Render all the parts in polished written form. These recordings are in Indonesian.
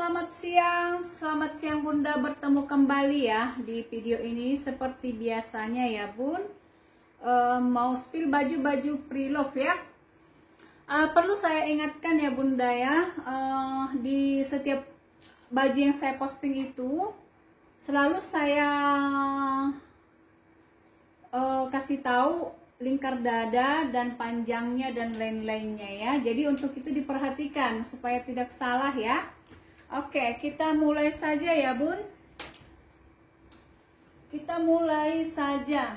selamat siang Bunda, bertemu kembali ya di video ini seperti biasanya ya Bun. Mau spill baju-baju preloved ya. Perlu saya ingatkan ya Bunda ya, di setiap baju yang saya posting itu selalu saya kasih tahu lingkar dada dan panjangnya dan lain-lainnya ya. Jadi untuk itu diperhatikan supaya tidak salah ya. Oke, kita mulai saja ya Bun. Kita mulai saja.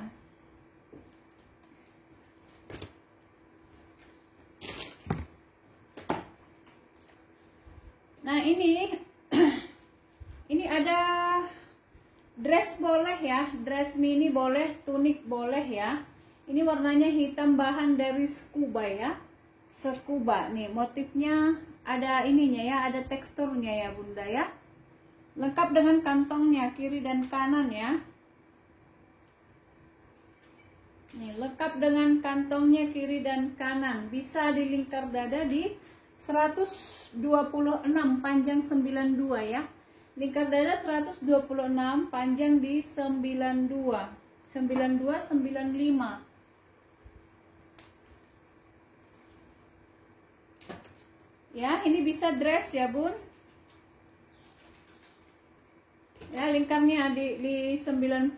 Nah ini ini ada dress boleh ya, dress mini boleh, tunik boleh ya. Ini warnanya hitam, bahan dari scuba ya, scuba nih, motifnya ada ininya ya, ada teksturnya ya Bunda ya. Lengkap dengan kantongnya kiri dan kanan ya. Nih, lengkap dengan kantongnya kiri dan kanan. Bisa di lingkar dada di 126, panjang 92 ya. Lingkar dada 126, panjang di 92, 95. Ya, ini bisa dress ya Bun. Ya, lingkarnya di 92,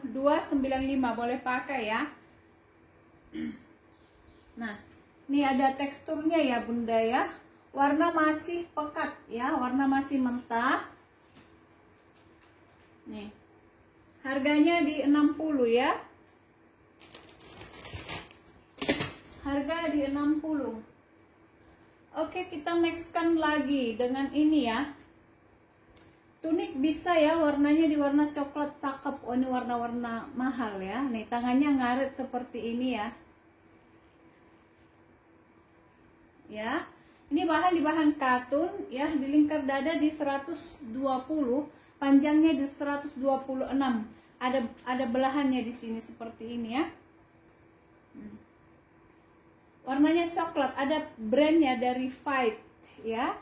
95 boleh pakai ya. Nah, ini ada teksturnya ya Bunda ya. Warna masih pekat ya, warna masih mentah. Nih. Harganya di 60 ya. Harga di 60. Oke, kita nextkan lagi dengan ini ya. Tunik bisa ya, warnanya di warna coklat cakep. Oh, ini warna-warna mahal ya. Nih, tangannya ngaret seperti ini ya. Ya. Ini bahan di bahan katun ya, di lingkar dada di 120, panjangnya di 126. Ada belahannya di sini seperti ini ya. Warnanya coklat, ada brandnya dari Five ya.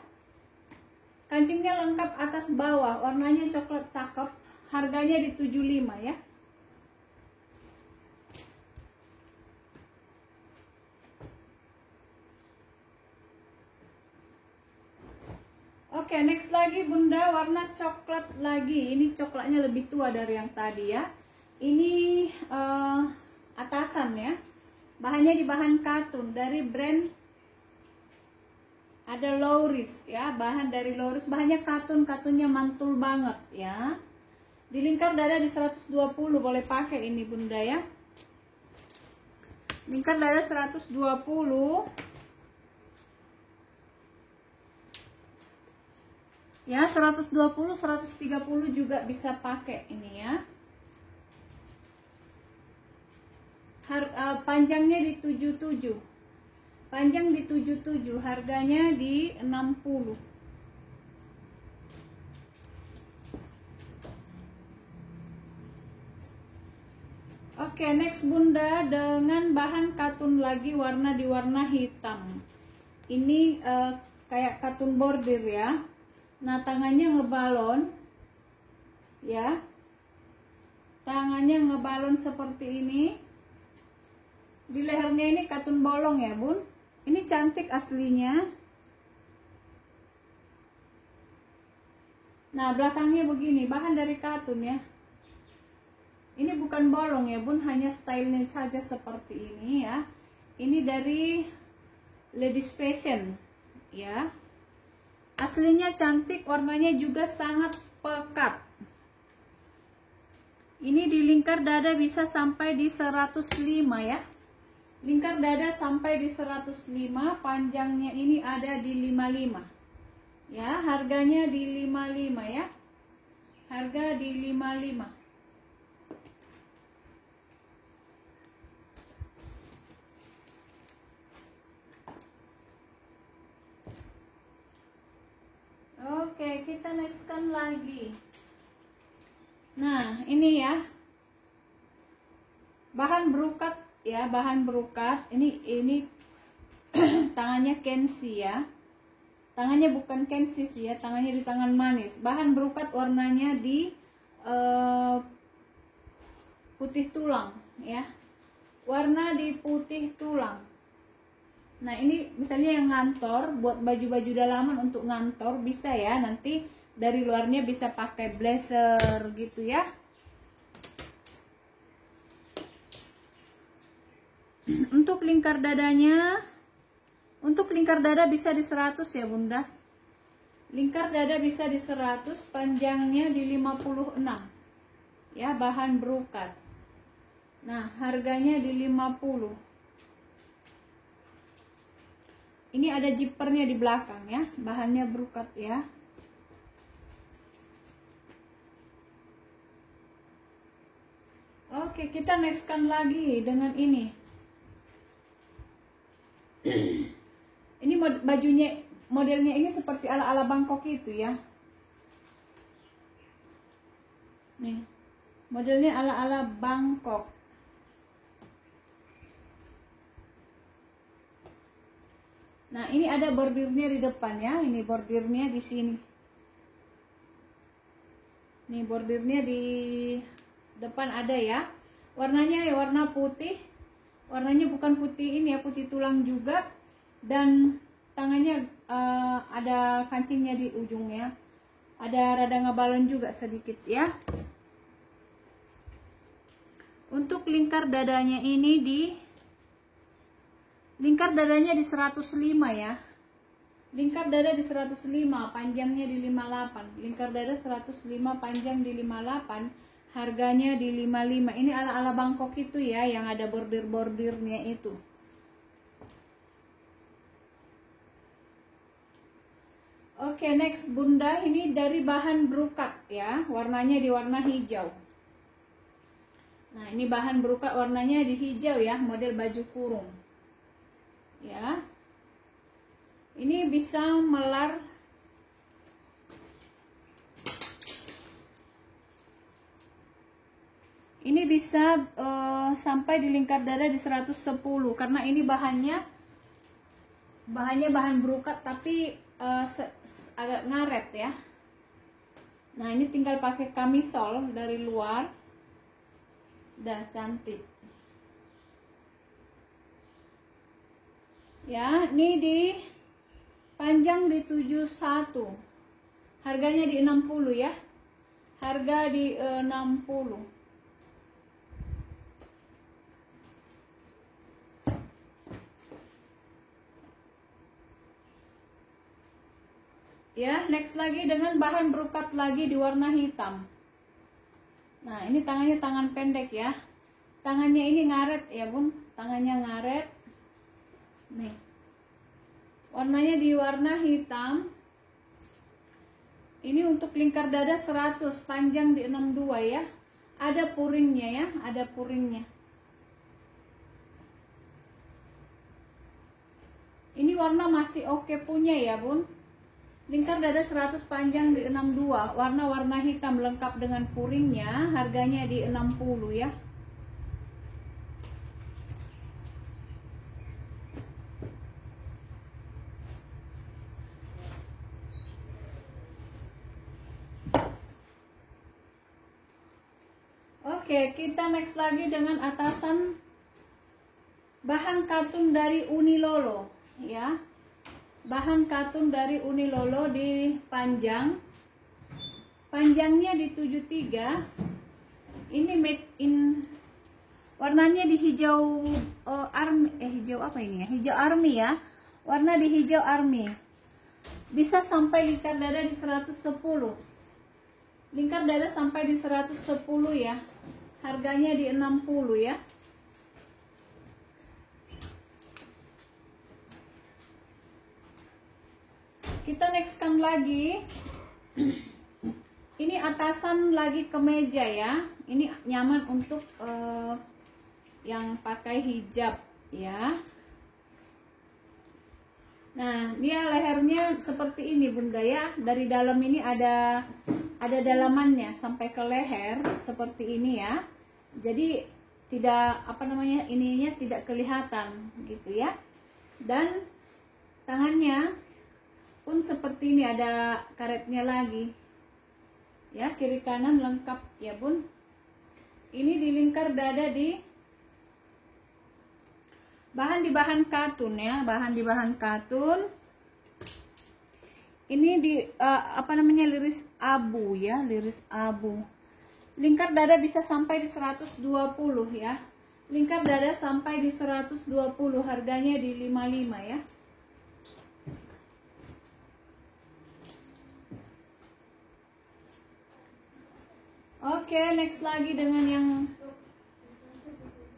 Kancingnya lengkap atas bawah, warnanya coklat cakep, harganya di 75 ya. Oke, next lagi Bunda, warna coklat lagi. Ini coklatnya lebih tua dari yang tadi ya. Ini atasan ya. Bahannya di bahan katun dari brand ada Lauris ya, bahan dari Lauris, bahannya katun, katunnya mantul banget ya. Di lingkar dada di 120 boleh pakai ini Bunda ya. Lingkar dada 120. Ya, 120, 130 juga bisa pakai ini ya. Panjangnya di 77. Panjang di 77, harganya di 60. Oke, next Bunda dengan bahan katun lagi, warna di warna hitam. Ini kayak katun bordir ya. Nah, tangannya ngebalon ya. Tangannya ngebalon seperti ini. Di lehernya ini katun bolong ya Bun. Ini cantik aslinya. Nah, belakangnya begini, bahan dari katun ya. Ini bukan bolong ya Bun, hanya stylenya saja seperti ini ya. Ini dari Ladies Fashion ya. Aslinya cantik, warnanya juga sangat pekat. Ini di lingkar dada bisa sampai di 105 ya. Lingkar dada sampai di 105, panjangnya ini ada di 55. Ya, harganya di 55 ya. Harga di 55. Oke, kita nextkan lagi. Nah, ini ya. Bahan brokat ya, bahan brokat. Ini tangannya Kenzi ya. Tangannya bukan kensis ya, tangannya di tangan manis. Bahan brokat warnanya di putih tulang ya, warna di putih tulang. Nah ini misalnya yang ngantor, buat baju-baju dalaman untuk ngantor bisa ya, nanti dari luarnya bisa pakai blazer gitu ya. Untuk lingkar dadanya, untuk lingkar dada bisa di 100 ya bunda. Lingkar dada bisa di 100, panjangnya di 56 ya, bahan brokat. Nah harganya di 50. Ini ada zippernya di belakang ya, bahannya brokat ya. Oke, kita nextkan lagi dengan ini. Ini bajunya, modelnya ini seperti ala-ala Bangkok itu ya. Nih, modelnya ala-ala Bangkok. Nah, ini ada bordirnya di depan ya. Ini bordirnya di sini. Nih, bordirnya di depan ada ya. Warnanya ya warna putih. Warnanya bukan putih ini ya, putih tulang juga. Dan tangannya ada kancingnya di ujungnya. Ada rada ngebalon juga sedikit ya. Untuk lingkar dadanya ini lingkar dadanya di 105 ya. Lingkar dada di 105, panjangnya di 58. Lingkar dada 105, panjang di 58, harganya di 55. Ini ala-ala Bangkok itu ya, yang ada bordir-bordirnya itu. Oke, next bunda, ini dari bahan brokat ya. Warnanya di warna hijau. Nah, ini bahan brokat warnanya di hijau ya, model baju kurung. Ya, ini bisa melar ini bisa sampai di lingkar dada di 110 karena ini bahannya bahan brokat tapi agak ngaret ya. Nah ini tinggal pakai kamisol dari luar, udah cantik. Ya, ini di panjang di 71. Harganya di 60 ya. Harga di 60. Ya, next lagi dengan bahan brokat lagi di warna hitam. Nah, ini tangannya tangan pendek ya. Tangannya ini ngaret ya, Bun. Tangannya ngaret. Nih, warnanya di warna hitam. Ini untuk lingkar dada 100, panjang di 62 ya. Ada puringnya ya, ada puringnya. Ini warna masih oke punya ya bun. Lingkar dada 100, panjang di 62, warna-warna hitam lengkap dengan puringnya. Harganya di 60 ya. Oke, kita next lagi dengan atasan bahan katun dari Unilolo ya. Bahan katun dari Unilolo di panjang. Panjangnya di 73. Ini made in, warnanya di hijau army, hijau apa ini ya? Hijau army ya. Warna di hijau army. Bisa sampai lingkar dada di 110. Lingkar dada sampai di 110 ya. Harganya di 60 ya. Kita nextkan lagi. Ini atasan lagi kemeja ya. Ini nyaman untuk yang pakai hijab ya. Nah, dia lehernya seperti ini bunda ya. Dari dalam ini ada dalamannya sampai ke leher seperti ini ya. Jadi tidak apa namanya, ininya tidak kelihatan gitu ya. Dan tangannya bun seperti ini, ada karetnya lagi. Ya, kiri kanan lengkap ya bun. Ini di lingkar dada di bahan katun ya, bahan katun. Ini di apa namanya, liris abu ya, liris abu. Lingkar dada bisa sampai di 120 ya. Lingkar dada sampai di 120, harganya di 55 ya. Oke, next lagi dengan yang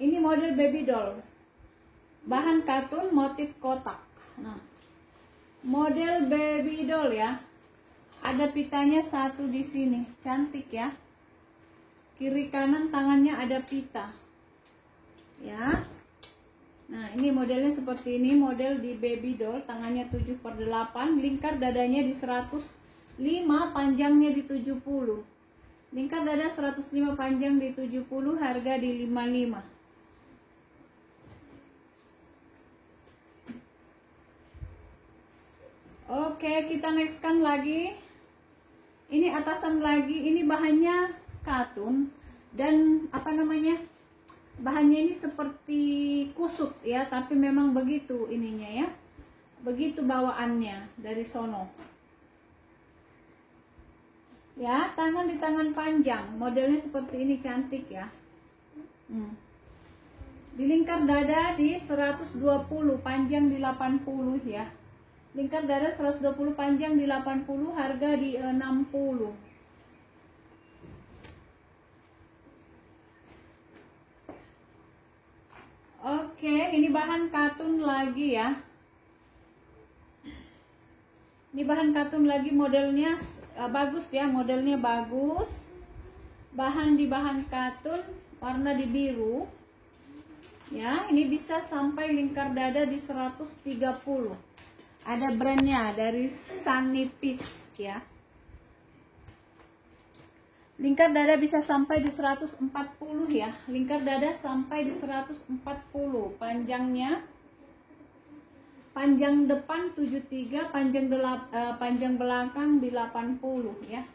ini model baby doll. Bahan katun, motif kotak. Nah, model baby doll ya. Ada pitanya satu di sini, cantik ya. Kiri kanan tangannya ada pita. Ya. Nah, ini modelnya seperti ini, model di baby doll, tangannya 7/8, lingkar dadanya di 105, panjangnya di 70. Lingkar dada 105, panjang di 70, harga di 55. Oke, kita nextkan lagi. Ini atasan lagi, ini bahannya katun dan apa namanya, bahannya ini seperti kusut ya, tapi memang begitu ininya ya, begitu bawaannya dari sono ya. Tangan di tangan panjang, modelnya seperti ini, cantik ya. Di lingkar dada di 120, panjang di 80 ya. Lingkar dada 120, panjang di 80, harga di 60. Oke, ini bahan katun lagi ya. Ini bahan katun lagi, modelnya bagus ya, modelnya bagus. Bahan di bahan katun, warna di biru. Ya, ini bisa sampai lingkar dada di 130. Ada brandnya dari Sanipis ya. Lingkar dada bisa sampai di 140 ya. Lingkar dada sampai di 140. Panjangnya, panjang depan 73, panjang belakang di 80 ya.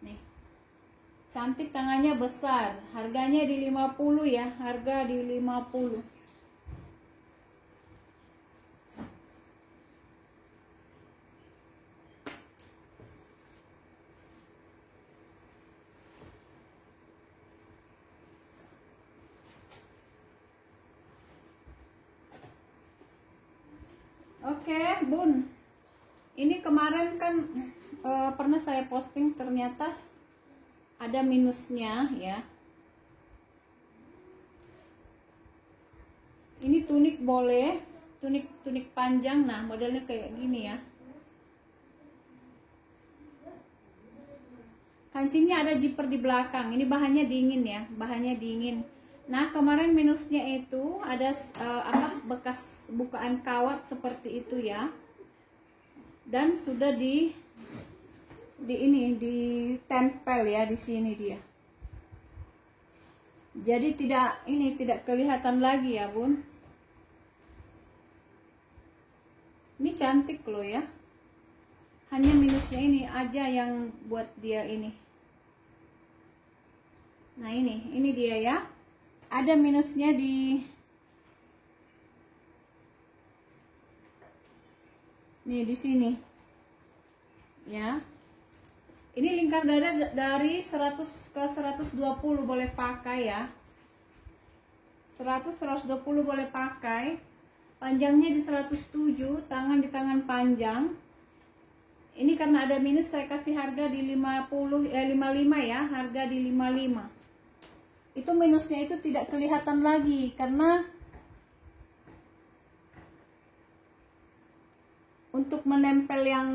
Nih. Cantik, tangannya besar. Harganya di 50 ya. Harga di 50. Oke, bun. Ini kemarin kan pernah saya posting, ternyata ada minusnya ya. Ini tunik boleh, tunik panjang. Nah, modelnya kayak gini ya. Kancingnya ada zipper di belakang. Ini bahannya dingin ya, bahannya dingin. Nah, kemarin minusnya itu ada bekas bukaan kawat seperti itu ya. Dan sudah ditempel ya di sini dia. Jadi tidak kelihatan lagi ya, bun. Ini cantik loh ya. Hanya minusnya ini aja yang buat dia ini. Nah, ini dia ya. Ada minusnya di sini. Ya. Ini lingkar dada dari 100 ke 120 boleh pakai ya. 120 boleh pakai. Panjangnya di 107, tangan di tangan panjang. Ini karena ada minus, saya kasih harga di 55 ya, harga di 55. Itu minusnya itu tidak kelihatan lagi karena untuk menempel yang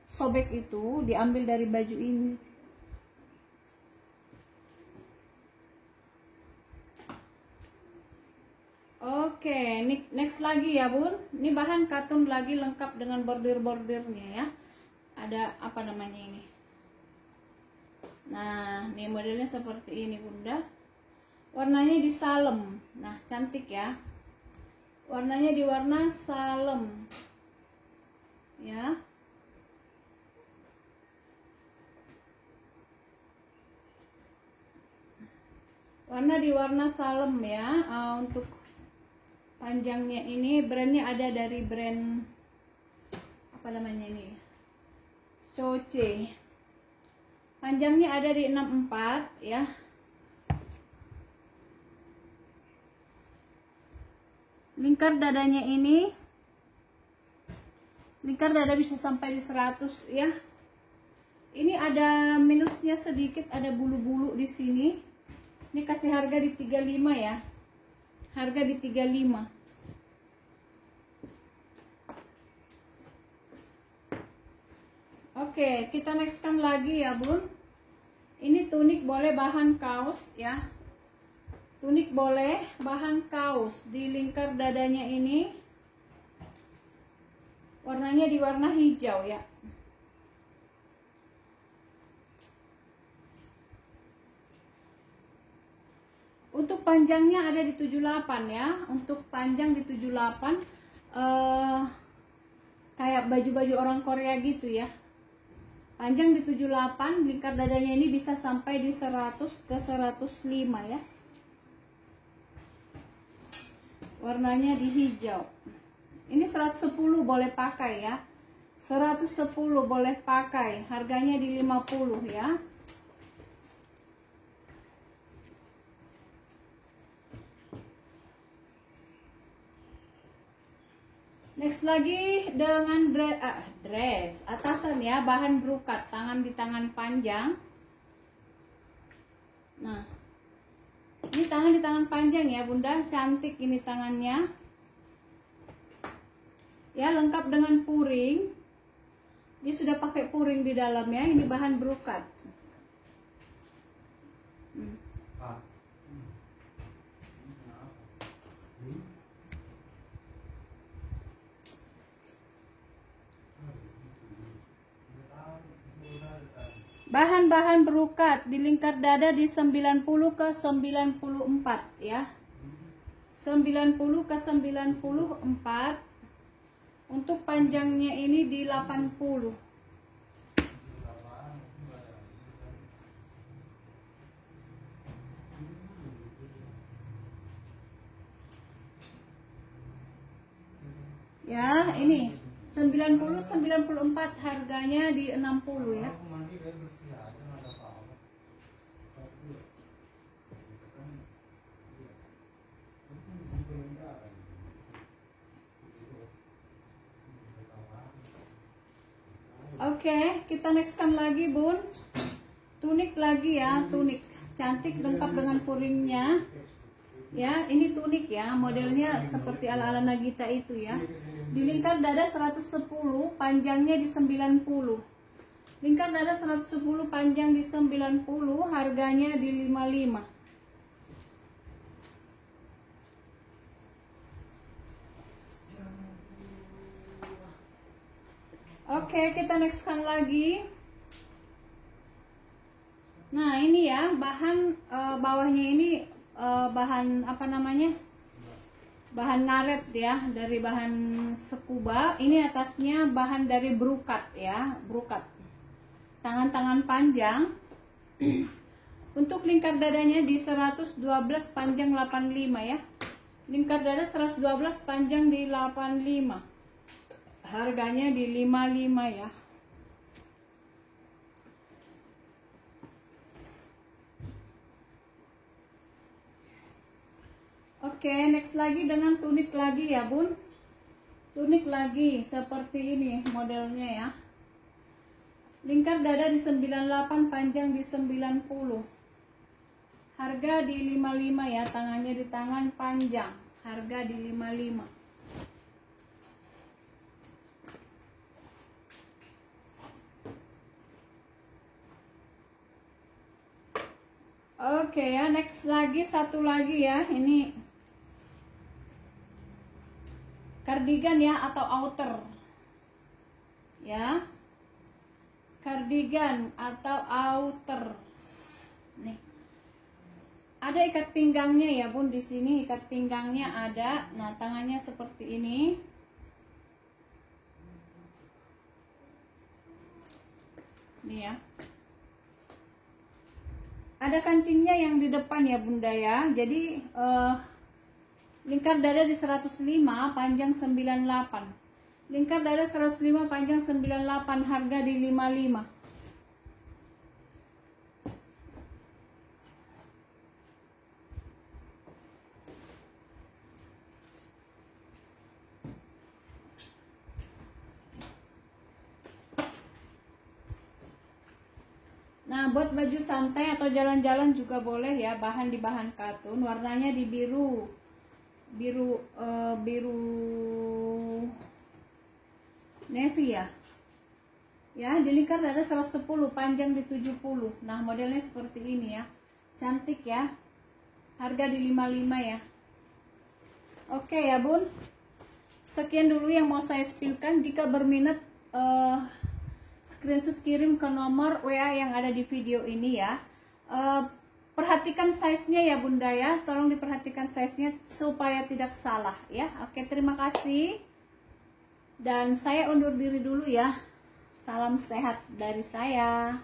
sobek itu diambil dari baju ini. Oke, next lagi ya, bun. Ini bahan katun lagi, lengkap dengan bordir-bordirnya ya. Ada apa namanya ini? Nah, ini modelnya seperti ini, bunda. Warnanya di salem. Nah, cantik ya. Warnanya di warna salem. Ya. Warna di warna salem ya. Untuk panjangnya ini brandnya ada dari brand apa namanya ini, Coce. Panjangnya ada di 64 ya. Lingkar dadanya ini, lingkar dada bisa sampai di 100 ya. Ini ada minusnya sedikit, ada bulu-bulu di sini. Ini kasih harga di 35 ya. Harga di 35. Oke, kita nextkan lagi ya, Bun. Ini tunik boleh bahan kaos ya. Tunik boleh bahan kaos. Di lingkar dadanya ini warnanya di warna hijau ya. Untuk panjangnya ada di 78 ya. Untuk panjang di 78 kayak baju-baju orang Korea gitu ya. Panjang di 78, lingkar dadanya ini bisa sampai di 100 ke 105 ya. Warnanya di hijau. Ini 110 boleh pakai ya. 110 boleh pakai. Harganya di 50 ya. Next lagi dengan dress atasan ya, bahan brokat, tangan di tangan panjang. Nah, ini tangan di tangan panjang ya Bunda, cantik ini tangannya. Ya, lengkap dengan puring. Dia sudah pakai puring di dalamnya. Ini bahan brokat. Bahan-bahan brokat di lingkar dada di 90 ke 94 ya. 90 ke 94. Untuk panjangnya ini di 80. Ya, ini 90 94 harganya di 60 ya. Oke, kita nextkan lagi Bun. Tunik lagi ya, tunik cantik lengkap dengan puringnya. Ya, ini tunik ya, modelnya seperti ala-ala Nagita itu ya. Di lingkar dada 110, panjangnya di 90. Lingkar dada 110, panjang di 90, harganya di 55. Oke, kita nextkan lagi. Nah, ini ya, bahan bawahnya ini bahan apa namanya? Bahan ngaret ya, dari bahan sekuba. Ini atasnya bahan dari brokat ya, brokat. Tangan-tangan panjang. Untuk lingkar dadanya di 112, panjang 85 ya. Lingkar dada 112, panjang di 85. Harganya di 55 ya. Oke, next lagi dengan tunik lagi ya Bun. Tunik lagi seperti ini modelnya ya. Lingkar dada di 98, panjang di 90. Harga di 55 ya, tangannya di tangan panjang. Harga di 55. Oke ya, next lagi satu lagi ya. Ini kardigan ya atau outer. Ya. Kardigan atau outer. Nih. Ada ikat pinggangnya ya Bun, di sini ikat pinggangnya ada. Nah, tangannya seperti ini. Nih ya. ada kancingnya yang di depan ya Bunda ya. Jadi lingkar dada di 105, panjang 98. Lingkar dada 105, panjang 98, harga di 55. Nah, buat baju santai atau jalan-jalan juga boleh ya, bahan di bahan katun, warnanya di biru navy ya. Ya, di lingkar dada 110, panjang di 70. Nah, modelnya seperti ini ya. Cantik ya. Harga di 55 ya. Oke ya, Bun. Sekian dulu yang mau saya spillkan. Jika berminat screenshot kirim ke nomor WA yang ada di video ini ya. Perhatikan size-nya ya Bunda ya. Tolong diperhatikan size-nya supaya tidak salah ya. Oke, terima kasih. Dan saya undur diri dulu ya. Salam sehat dari saya.